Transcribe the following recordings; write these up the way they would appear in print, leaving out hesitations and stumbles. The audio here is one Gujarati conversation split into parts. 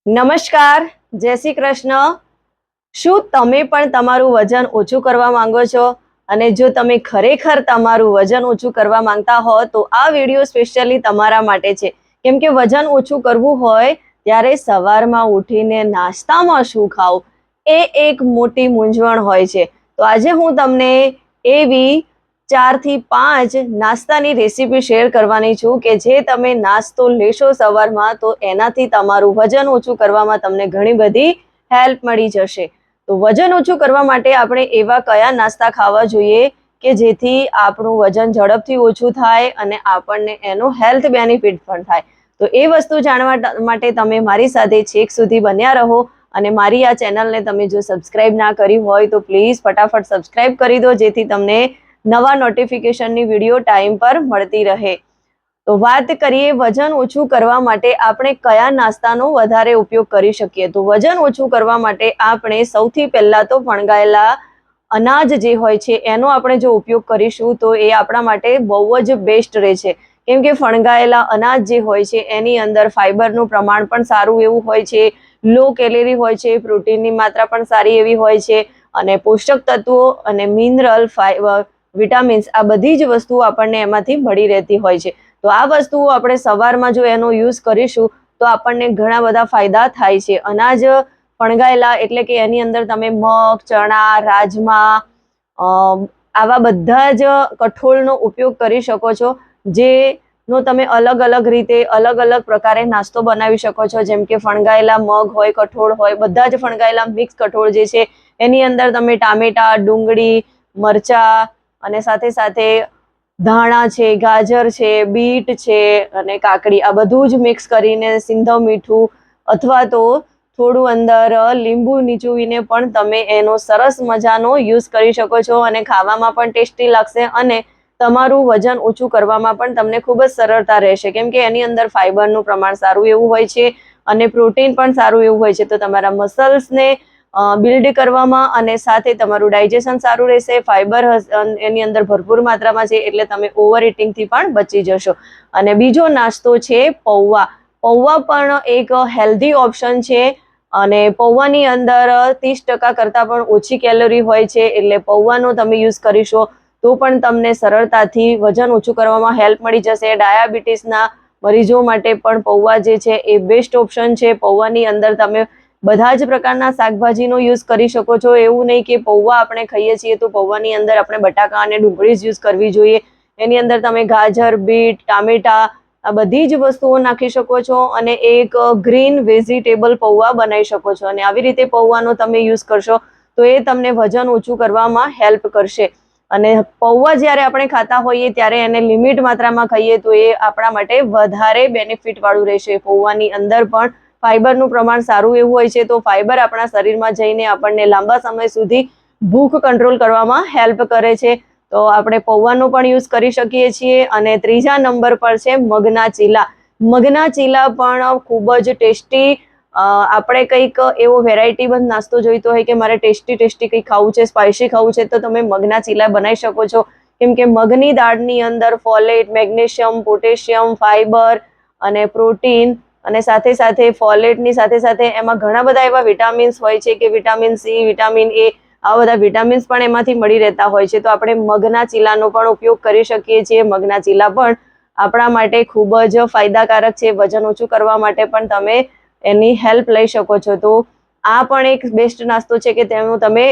નમસ્કાર, જય શ્રી કૃષ્ણ। શું તમે પણ તમારું વજન ઓછું કરવા માંગો છો? અને જો તમે ખરેખર તમારું વજન ઓછું કરવા માંગતા હો તો આ વિડીયો સ્પેશિયલી તમારા માટે છે। કેમ કે વજન ઓછું કરવું હોય ત્યારે સવારમાં ઉઠીને નાસ્તામાં શું ખાવું એ એક મોટી મૂંઝવણ હોય છે। તો આજે હું તમને એવી 4 થી 5 નાસ્તાની રેસીપી શેર કરવાની છું કે જે તમે નાસ્તો લેશો સવારમાં તો એનાથી તમારું વજન ઓછું કરવામાં તમને ઘણી બધી હેલ્પ મળી જશે। તો વજન ઓછું કરવા માટે આપણે એવા કયા નાસ્તા ખાવા જોઈએ કે જેથી આપણું વજન ઝડપથી ઓછું થાય અને આપણને એનો હેલ્થ બેનિફિટ પણ થાય। તો એ વસ્તુ જાણવા માટે તમે મારી સાથે છેક સુધી બન્યા રહો। અને મારી આ ચેનલને તમે જો સબસ્ક્રાઇબ ના કરી હોય તો પ્લીઝ ફટાફટ સબસ્ક્રાઇબ કરી દો જેથી તમને નવા નોટિફિકેશનની વિડીયો ટાઈમ પર મળતી રહે। તો વાત કરીએ વજન ઓછું કરવા માટે આપણે કયા નાસ્તાનો વધારે ઉપયોગ કરી શકીએ। તો વજન ઓછું કરવા માટે આપણે સૌથી પહેલા તો ફણગાયેલા અનાજ જે હોય છે એનો આપણે જો ઉપયોગ કરીશું તો એ આપણા માટે બહુ જ બેસ્ટ રહેશે। કેમ કે ફણગાયેલા અનાજ જે હોય છે એની અંદર ફાઈબરનું પ્રમાણ પણ સારું એવું હોય છે, લો કેલેરી હોય છે, પ્રોટીનની માત્રા પણ સારી એવી હોય છે અને પોષક તત્વો અને મિનરલ, ફાઈબર, વિટામિન્સ આ બધી જ વસ્તુઓ આપણને એમાંથી મળી રહેતી હોય છે। તો આ વસ્તુઓ આપણે સવારમાં જો એનો યુઝ કરીશું તો આપણને ઘણા બધા ફાયદા થાય છે। અનાજ ફણગાયેલા એટલે કે એની અંદર તમે મગ, ચણા, રાજમા આવા બધા જ કઠોળનો ઉપયોગ કરી શકો છો જેનો તમે અલગ અલગ રીતે અલગ અલગ પ્રકારે નાસ્તો બનાવી શકો છો। જેમ કે ફણગાયેલા મગ હોય, કઠોળ હોય, બધા જ ફણગાયેલા મિક્સ કઠોળ જે છે એની અંદર તમે ટામેટા, ડુંગળી, મરચા અને સાથે સાથે ધાણા છે, ગાજર છે, બીટ છે અને કાકડી આ બધું જ મિક્સ કરીને સિંધવ મીઠું અથવા તો થોડું અંદર લીંબુ નીચોવીને પણ તમે એનો સરસ મજાનો યુઝ કરી શકો છો અને ખાવામાં પણ ટેસ્ટી લાગશે અને તમારું વજન ઓછું કરવામાં પણ તમને ખૂબ જ સરળતા રહેશે। કેમ કે એની અંદર ફાઈબરનું પ્રમાણ સારું એવું હોય છે અને પ્રોટીન પણ સારું એવું હોય છે। તો તમારા મસલ્સને બિલ્ડ કરવામાં અને સાથે તમારું ડાયજેશન સારું રહેશે। ફાઈબર એની અંદર ભરપૂર માત્રામાં છે એટલે તમે ઓવર ઇટિંગથી પણ બચી જશો। અને બીજો નાસ્તો છે પૌવા। પૌવા પણ એક હેલ્ધી ઓપ્શન છે અને પૌવાની અંદર 30% કરતાં પણ ઓછી કેલરી હોય છે એટલે પૌવાનો તમે યુઝ કરીશો તો પણ તમને સરળતાથી વજન ઓછું કરવામાં હેલ્પ મળી જશે। ડાયાબિટીસના મરીજો માટે પણ પૌવા જે છે એ બેસ્ટ ઓપ્શન છે। પૌવાની અંદર તમે બધા જ પ્રકારના શાકભાજીનો યુઝ કરી શકો છો। એવું નહીં કે પૌવા આપણે ખાઈએ છીએ તો પૌવાની અંદર આપણે બટાકા અને ડુંગળી જ યુઝ કરવી જોઈએ। એની અંદર તમે ગાજર, બીટ, ટામેટા આ બધી જ વસ્તુઓ નાખી શકો છો અને એક ગ્રીન વેજીટેબલ પૌવા બનાવી શકો છો અને આવી રીતે પૌવાનો તમે યુઝ કરશો તો એ તમને વજન ઓછું કરવામાં હેલ્પ કરશે। અને પૌવા જ્યારે આપણે ખાતા હોઈએ ત્યારે એને લિમિટ માત્રામાં ખાઈએ તો એ આપણા માટે વધારે બેનિફિટ વાળું રહેશે। પૌવાની અંદર પણ ફાઈબરનું પ્રમાણ સારું એવું હોય છે તો ફાઈબર આપણા શરીરમાં જઈને આપણને લાંબા સમય સુધી ભૂખ કંટ્રોલ કરવામાં હેલ્પ કરે છે। તો આપણે પૌવાનો પણ યુઝ કરી શકીએ છીએ। અને ત્રીજા નંબર પર છે મગના ચીલા। મગના ચીલા પણ ખૂબ જ ટેસ્ટી આપણે કંઈક એવો વેરાયટીબંધ નાસ્તો જોઈતો હોય કે મારે ટેસ્ટી કંઈક ખાવું છે, સ્પાઇસી ખાવું છે તો તમે મગના ચીલા બનાવી શકો છો। કેમ કે મગની દાળની અંદર ફોલેટ, મેગ્નેશિયમ, પોટેશિયમ, ફાઈબર અને પ્રોટીન અને સાથે સાથે ફોલેટની સાથે સાથે એમાં ઘણા બધા એવા વિટામિન્સ હોય છે કે વિટામિન સી, વિટામિન એ આવા બધા વિટામિન્સ પણ એમાંથી મળી રહેતા હોય છે। તો આપણે મગના ચીલાનો પણ ઉપયોગ કરી શકીએ છીએ। મગના ચીલા પણ આપણા માટે ખૂબ જ ફાયદાકારક છે। વજન ઓછું કરવા માટે પણ તમે એની હેલ્પ લઈ શકો છો। તો આ પણ એક બેસ્ટ નાસ્તો છે કે તેનો તમે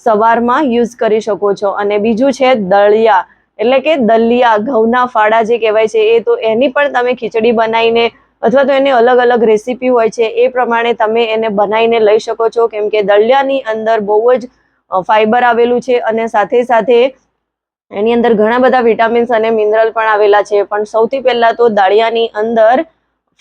સવારમાં યુઝ કરી શકો છો। અને બીજું છે દળિયા એટલે કે દલિયા, ઘઉંના ફાડા જે કહેવાય છે એ તો એની પણ તમે ખીચડી બનાવીને અથવા તો એની અલગ અલગ રેસીપી હોય છે એ પ્રમાણે તમે એને બનાવીને લઈ શકો છો। કેમ કે દલિયાની અંદર બહુ જ ફાઈબર આવેલું છે અને સાથે સાથે એની અંદર ઘણા બધા વિટામિન્સ અને મિનરલ પણ આવેલા છે। પણ સૌથી પહેલા તો દાળિયાની અંદર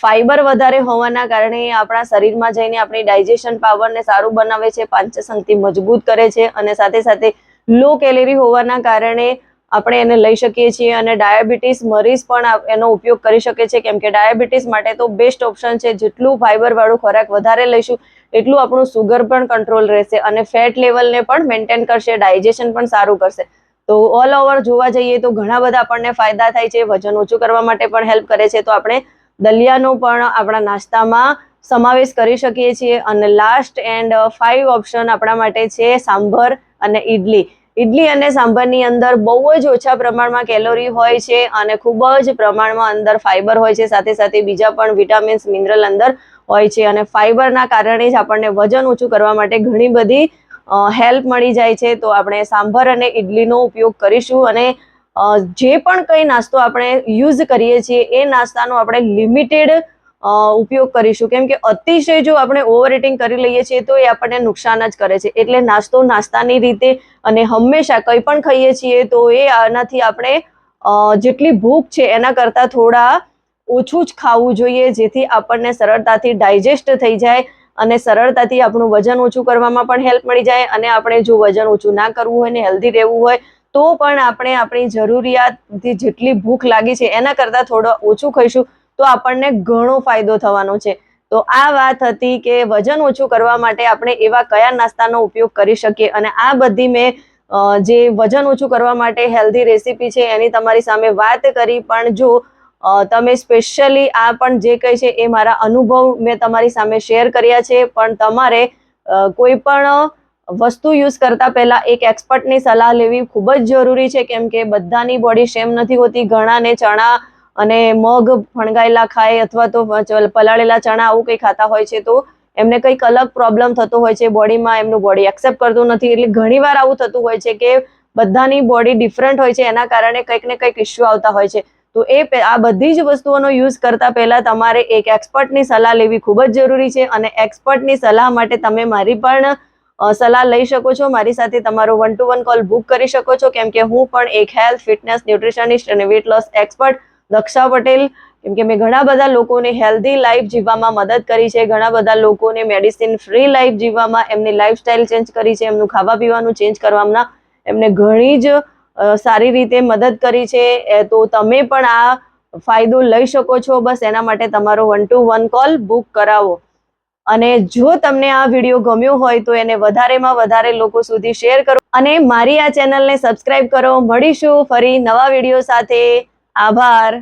ફાઈબર વધારે હોવાના કારણે આપણા શરીરમાં જઈને આપણી ડાયજેશન પાવરને સારું બનાવે છે, પાચનશક્તિ મજબૂત કરે છે અને સાથે સાથે લો કેલેરી હોવાના કારણે આપણે એને લઈ શકીએ છીએ। અને ડાયાબિટીસ મરીઝ પણ એનો ઉપયોગ કરી શકે છે કેમ કે ડાયાબિટીસ માટે તો બેસ્ટ ઓપ્શન છે। જેટલું ફાઈબર વાળું ખોરાક વધારે લઈશું એટલું આપણું સુગર પણ કંટ્રોલ રહેશે અને ફેટ લેવલને પણ મેન્ટેન કરશે, ડાયજેશન પણ સારું કરશે। તો ઓલ ઓવર જોવા જઈએ તો ઘણા બધા આપણને ફાયદા થાય છે। વજન ઓછું કરવા માટે પણ હેલ્પ કરે છે। તો આપણે દલિયાનો પણ આપણા નાસ્તામાં સમાવેશ કરી શકીએ છીએ. અને લાસ્ટ એન્ડ 5 ઓપ્શન આપણા માટે છે સાંભર અને ઈડલી. ઈડલી અને સાંભરની અંદર બહુ જ ઓછા પ્રમાણમાં કેલોરી હોય છે અને ખૂબ જ પ્રમાણમાં અંદર ફાઈબર હોય છે, સાથે સાથે બીજા પણ વિટામિન્સ મિનરલ અંદર હોય છે. અને ફાઈબરના કારણે જ આપણને વજન ઓછું કરવા માટે ઘણી બધી હેલ્પ મળી જાય છે. તો આપણે સાંભર અને ઈડલીનો ઉપયોગ કરીશું. અને જે પણ કંઈ નાસ્તો આપણે યુઝ કરીએ છીએ એ નાસ્તાનો આપણે લિમિટેડ ઉપયોગ કરીશું, કેમ કે અતિશય જો આપણે ઓવર ઇટિંગ કરી લઈએ છીએ તો એ આપણને નુકસાન જ કરે છે. એટલે નાસ્તો નાસ્તાની રીતે, અને હંમેશા કંઈ પણ ખાઈએ છીએ તો એ આનાથી આપણે જેટલી ભૂખ છે એના કરતાં થોડા ઓછું જ ખાવું જોઈએ, જેથી આપણને સરળતાથી ડાયજેસ્ટ થઈ જાય અને સરળતાથી આપણું વજન ઓછું કરવામાં પણ હેલ્પ મળી જાય. અને આપણે જો વજન ઓછું ના કરવું હોય ને હેલ્ધી રહેવું હોય તો પણ આપણે આપણી જરૂરિયાતથી જેટલી ભૂખ લાગી છે એના કરતાં થોડો ઓછું ખાઈશું તો આપણને ઘણો ફાયદો થવાનો છે. તો આ વાત હતી કે વજન ઓછું કરવા માટે આપણે એવા કયા નાસ્તાનો ઉપયોગ કરી શકીએ. અને આ બધી મેં જે વજન ઓછું કરવા માટે હેલ્ધી રેસીપી છે એની તમારી સામે વાત કરી. પણ જો તમે સ્પેશિયલી આ પણ જે કંઈ છે એ મારા અનુભવ મેં તમારી સામે શેર કર્યા છે. પણ તમારે કોઈ પણ વસ્તુ યુઝ કરતા પહેલા એક એક્સપર્ટની સલાહ લેવી ખૂબ જ જરૂરી છે, કેમ કે બધાની બોડી સેમ નથી હોતી. ઘણાને ચણા અને મગ ફણગાયેલા ખાય અથવા તો પલાળેલા ચણા આવું કંઈ ખાતા હોય છે તો એમને કંઈક અલગ પ્રોબ્લેમ થતો હોય છે બોડીમાં, એમનું બોડી એક્સેપ્ટ કરતું નથી. એટલે ઘણીવાર આવું થતું હોય છે કે બધાની બોડી ડિફરન્ટ હોય છે, એના કારણે કંઈક ને કંઈક ઇસ્યુ આવતા હોય છે. તો આ બધી જ વસ્તુઓનો યુઝ કરતા પહેલા તમારે એક એક્સપર્ટની સલાહ લેવી ખૂબ જ જરૂરી છે. અને એક્સપર્ટની સલાહ માટે તમે મારી પણ સલાહ લઈ શકો છો. મારી સાથે તમારો 1-to-1 કોલ બુક કરી શકો છો, કેમ કે હું પણ એક હેલ્થ, ફિટનેસ, ન્યુટ્રિશનિસ્ટ અને weight loss expert Daksha Patel, કેમ કે મેં ઘણા બધા લોકોને હેલ્ધી લાઈફ જીવવામાં મદદ કરી છે, ઘણા બધા લોકોને મેડિસિન ફ્રી લાઈફ જીવવામાં, એમની લાઈફસ્ટાઈલ ચેન્જ કરી છે, એમનું ખાવા પીવાનું ચેન્જ કરવામાં એમને ઘણી જ સારી રીતે મદદ કરી છે. તો તમે પણ આ ફાયદો લઈ શકો છો. બસ એના માટે તમારો 1-to-1 કોલ બુક કરાવો. અને જો તમને આ વિડીયો ગમ્યો હોય તો એને વધારેમાં વધારે લોકો સુધી શેર કરો અને મારી આ ચેનલને સબસ્ક્રાઇબ કરો. મળીશું ફરી નવા વિડીયો સાથે. આભાર.